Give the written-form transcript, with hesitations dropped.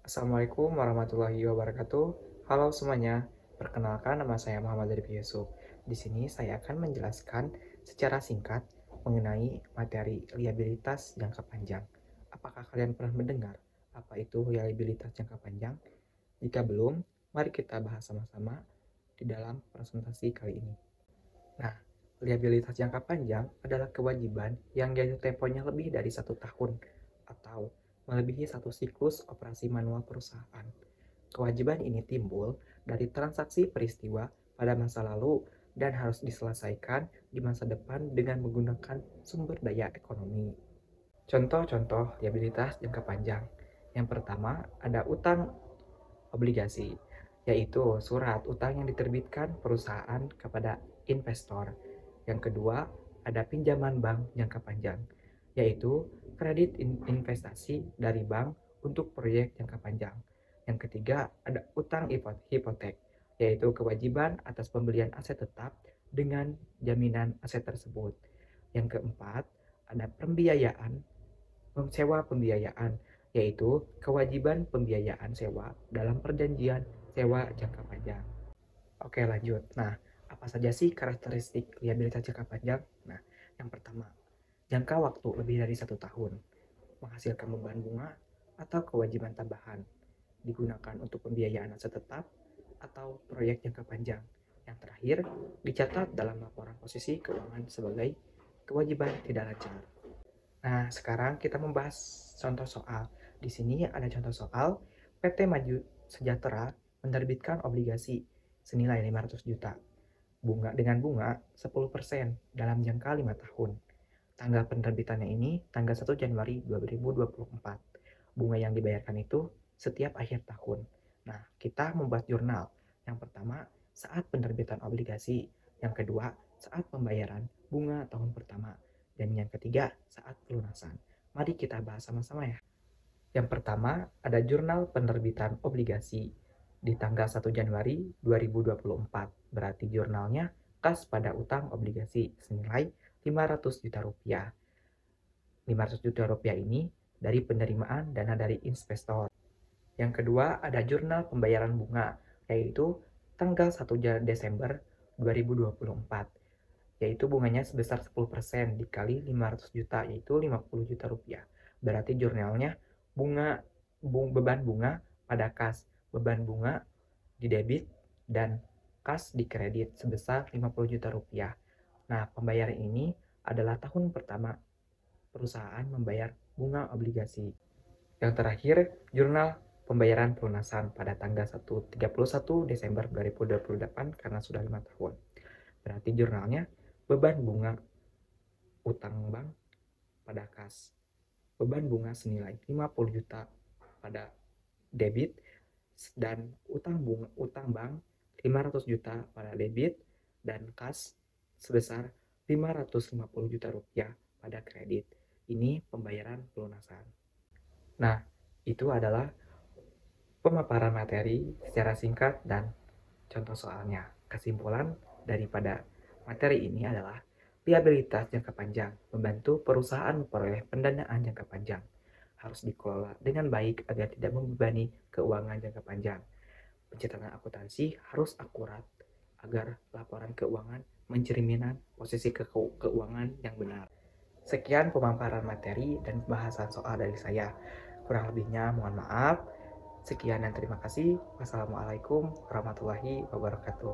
Assalamualaikum warahmatullahi wabarakatuh. Halo semuanya, perkenalkan nama saya Muhammad Arif Yusuf. Di sini saya akan menjelaskan secara singkat mengenai materi liabilitas jangka panjang. Apakah kalian pernah mendengar apa itu liabilitas jangka panjang? Jika belum, mari kita bahas sama-sama di dalam presentasi kali ini. Nah, liabilitas jangka panjang adalah kewajiban yang jatuh temponya lebih dari 1 tahun atau melebihi satu siklus operasi manual perusahaan. Kewajiban ini timbul dari transaksi peristiwa pada masa lalu dan harus diselesaikan di masa depan dengan menggunakan sumber daya ekonomi. Contoh-contoh liabilitas jangka panjang. Yang pertama, ada utang obligasi, yaitu surat utang yang diterbitkan perusahaan kepada investor. Yang kedua, ada pinjaman bank jangka panjang, yaitu kredit investasi dari bank untuk proyek jangka panjang. Yang ketiga, ada utang hipotek, yaitu kewajiban atas pembelian aset tetap dengan jaminan aset tersebut. Yang keempat, ada sewa pembiayaan, yaitu kewajiban pembiayaan sewa dalam perjanjian sewa jangka panjang. Oke, lanjut. Nah, apa saja sih karakteristik liabilitas jangka panjang? Nah, yang pertama, jangka waktu lebih dari 1 tahun, menghasilkan beban bunga atau kewajiban tambahan, digunakan untuk pembiayaan aset tetap atau proyek jangka panjang. Yang terakhir, dicatat dalam laporan posisi keuangan sebagai kewajiban tidak lancar. Nah, sekarang kita membahas contoh soal. Di sini ada contoh soal PT Maju Sejahtera menerbitkan obligasi senilai 500 juta dengan bunga 10% dalam jangka 5 tahun. Tanggal penerbitannya ini tanggal 1 Januari 2024. Bunga yang dibayarkan itu setiap akhir tahun. Nah, kita membuat jurnal. Yang pertama, saat penerbitan obligasi. Yang kedua, saat pembayaran bunga tahun pertama. Dan yang ketiga, saat pelunasan. Mari kita bahas sama-sama ya. Yang pertama, ada jurnal penerbitan obligasi di tanggal 1 Januari 2024. Berarti jurnalnya kas pada utang obligasi senilai 500 juta rupiah. 500 juta rupiah ini dari penerimaan dana dari investor. Yang kedua, ada jurnal pembayaran bunga, yaitu tanggal 1 Desember 2024, yaitu bunganya sebesar 10% dikali 500 juta, yaitu 50 juta rupiah. Berarti jurnalnya beban bunga pada kas, beban bunga di debit, dan kas di kredit sebesar 50 juta rupiah. Nah, pembayaran ini adalah tahun pertama perusahaan membayar bunga obligasi. Yang terakhir, jurnal pembayaran pelunasan pada tanggal 31 Desember 2028 karena sudah 5 tahun. Berarti jurnalnya beban bunga utang bank pada kas. Beban bunga senilai 50 juta pada debit dan utang bank 500 juta pada debit dan kas sebesar 550 juta rupiah pada kredit. Ini pembayaran pelunasan. Nah, itu adalah pemaparan materi secara singkat dan contoh soalnya. Kesimpulan daripada materi ini adalah liabilitas jangka panjang membantu perusahaan memperoleh pendanaan jangka panjang. Harus dikelola dengan baik agar tidak membebani keuangan jangka panjang. Pencatatan akuntansi harus akurat agar laporan keuangan mencerminkan posisi keuangan yang benar. Sekian pemaparan materi dan pembahasan soal dari saya. Kurang lebihnya mohon maaf. Sekian dan terima kasih. Wassalamualaikum warahmatullahi wabarakatuh.